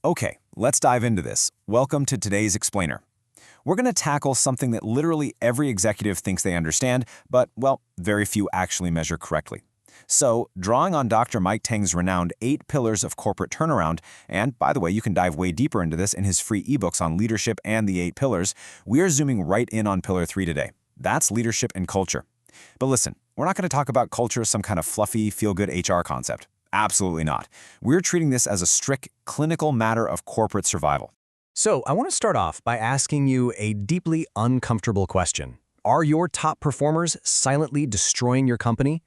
Okay, let's dive into this. Welcome to today's explainer. We're going to tackle something that literally every executive thinks they understand, but, well, very few actually measure correctly. So, drawing on Dr. Mike Tang's renowned 8 pillars of corporate turnaround, and by the way, you can dive way deeper into this in his free ebooks on leadership and the 8 pillars, we are zooming right in on pillar 3 today. That's leadership and culture. But listen, we're not going to talk about culture as some kind of fluffy, feel-good HR concept. Absolutely not. We're treating this as a strict, clinical matter of corporate survival. So, I want to start off by asking you a deeply uncomfortable question. Are your top performers silently destroying your company?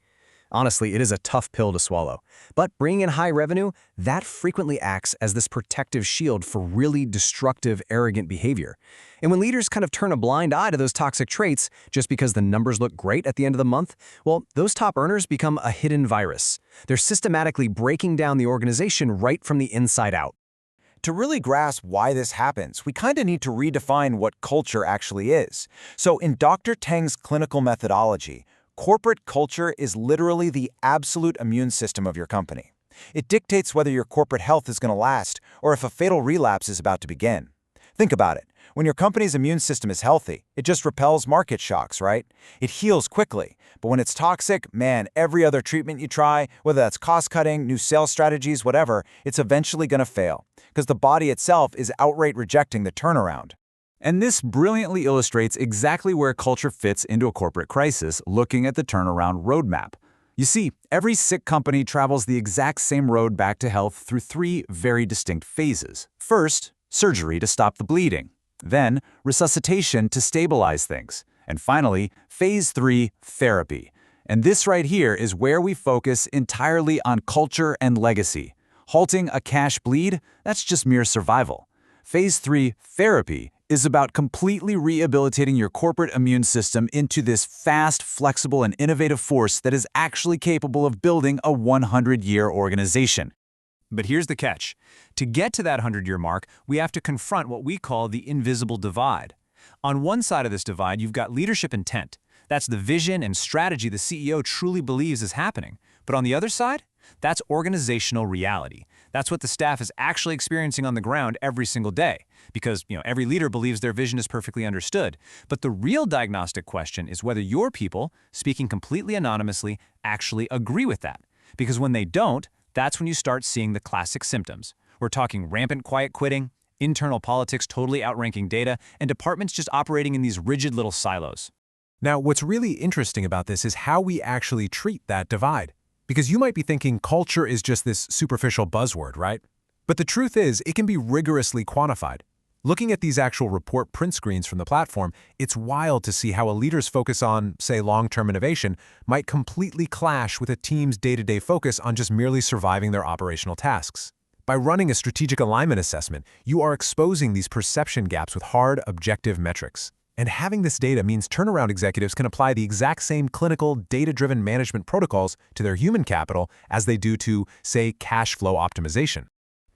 Honestly, it is a tough pill to swallow. But bringing in high revenue, that frequently acts as this protective shield for really destructive, arrogant behavior. And when leaders kind of turn a blind eye to those toxic traits just because the numbers look great at the end of the month, well, those top earners become a hidden virus. They're systematically breaking down the organization right from the inside out. To really grasp why this happens, we kind of need to redefine what culture actually is. So in Dr. Tang's clinical methodology, corporate culture is literally the absolute immune system of your company. It dictates whether your corporate health is going to last or if a fatal relapse is about to begin. Think about it. When your company's immune system is healthy, it just repels market shocks, right? It heals quickly. But when it's toxic, man, every other treatment you try, whether that's cost-cutting, new sales strategies, whatever, it's eventually going to fail because the body itself is outright rejecting the turnaround. And this brilliantly illustrates exactly where culture fits into a corporate crisis, looking at the turnaround roadmap. You see, every sick company travels the exact same road back to health through 3 very distinct phases. First, surgery to stop the bleeding. Then, resuscitation to stabilize things. And finally, phase 3, therapy. And this right here is where we focus entirely on culture and legacy. Halting a cash bleed, that's just mere survival. Phase 3, therapy, is about completely rehabilitating your corporate immune system into this fast, flexible, and innovative force that is actually capable of building a 100-year organization. But here's the catch. To get to that 100-year mark, we have to confront what we call the invisible divide. On one side of this divide, you've got leadership intent. That's the vision and strategy the CEO truly believes is happening. But on the other side, that's organizational reality. That's what the staff is actually experiencing on the ground every single day. Because, every leader believes their vision is perfectly understood. But the real diagnostic question is whether your people, speaking completely anonymously, actually agree with that. Because when they don't, that's when you start seeing the classic symptoms. We're talking rampant quiet quitting, internal politics totally outranking data, and departments just operating in these rigid little silos. Now, what's really interesting about this is how we actually treat that divide. Because you might be thinking culture is just this superficial buzzword, right? But the truth is, it can be rigorously quantified. Looking at these actual report print screens from the platform, it's wild to see how a leader's focus on, say, long-term innovation might completely clash with a team's day-to-day focus on just merely surviving their operational tasks. By running a strategic alignment assessment, you are exposing these perception gaps with hard, objective metrics. And having this data means turnaround executives can apply the exact same clinical, data-driven management protocols to their human capital as they do to, say, cash flow optimization.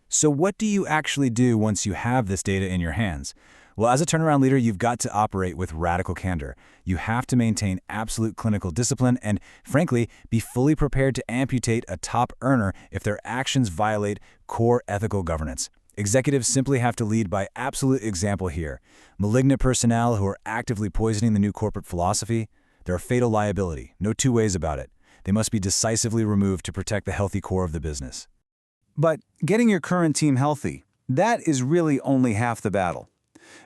So what do you actually do once you have this data in your hands? Well, as a turnaround leader, you've got to operate with radical candor. You have to maintain absolute clinical discipline and, frankly, be fully prepared to amputate a top earner if their actions violate core ethical governance. Executives simply have to lead by absolute example here. Malignant personnel who are actively poisoning the new corporate philosophy, they're a fatal liability, no two ways about it. They must be decisively removed to protect the healthy core of the business. But getting your current team healthy, that is really only half the battle.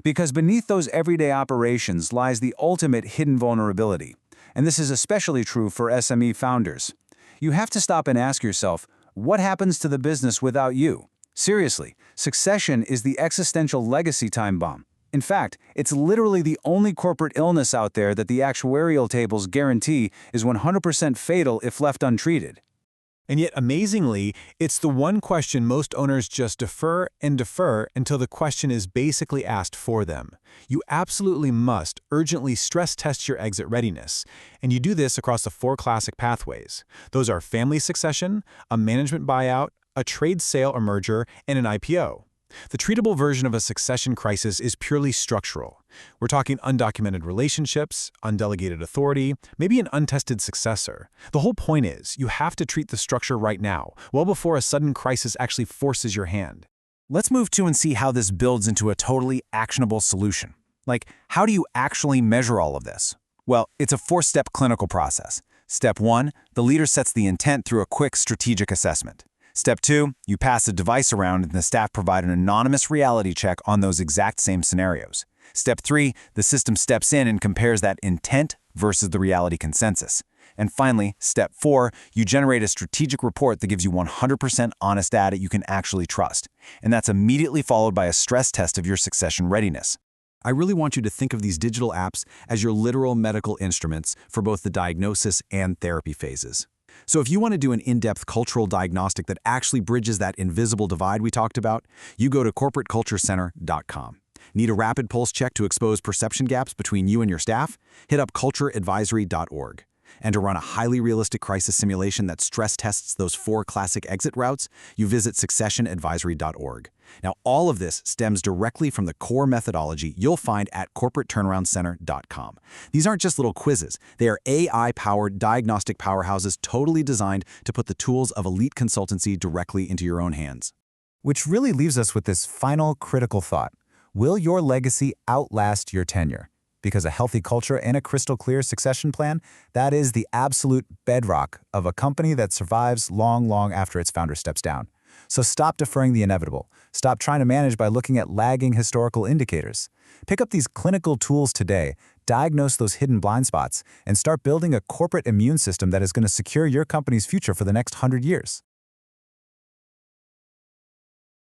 Because beneath those everyday operations lies the ultimate hidden vulnerability. And this is especially true for SME founders. You have to stop and ask yourself, what happens to the business without you? Seriously, succession is the existential legacy time bomb. In fact, it's literally the only corporate illness out there that the actuarial tables guarantee is 100% fatal if left untreated. And yet, amazingly, it's the one question most owners just defer and defer until the question is basically asked for them. You absolutely must urgently stress test your exit readiness. And you do this across the 4 classic pathways. Those are family succession, a management buyout, a trade sale or merger, and an IPO. The treatable version of a succession crisis is purely structural. We're talking undocumented relationships, undelegated authority, maybe an untested successor. The whole point is, you have to treat the structure right now, well before a sudden crisis actually forces your hand. Let's move to and see how this builds into a totally actionable solution. Like, how do you actually measure all of this? Well, it's a 4-step clinical process. Step 1, the leader sets the intent through a quick strategic assessment. Step 2, you pass a device around and the staff provide an anonymous reality check on those exact same scenarios. Step 3, the system steps in and compares that intent versus the reality consensus. And finally, step 4, you generate a strategic report that gives you 100% honest data you can actually trust. And that's immediately followed by a stress test of your succession readiness. I really want you to think of these digital apps as your literal medical instruments for both the diagnosis and therapy phases. So if you want to do an in-depth cultural diagnostic that actually bridges that invisible divide we talked about, you go to corporateculturecenter.com. Need a rapid pulse check to expose perception gaps between you and your staff? Hit up cultureadvisory.org. And to run a highly realistic crisis simulation that stress tests those 4 classic exit routes, you visit successionadvisory.org. Now, all of this stems directly from the core methodology you'll find at corporateturnaroundcenter.com. These aren't just little quizzes. They are AI-powered diagnostic powerhouses totally designed to put the tools of elite consultancy directly into your own hands. Which really leaves us with this final critical thought. Will your legacy outlast your tenure? Because a healthy culture and a crystal clear succession plan, that is the absolute bedrock of a company that survives long, long after its founder steps down. So stop deferring the inevitable. Stop trying to manage by looking at lagging historical indicators. Pick up these clinical tools today, diagnose those hidden blind spots, and start building a corporate immune system that is going to secure your company's future for the next 100 years.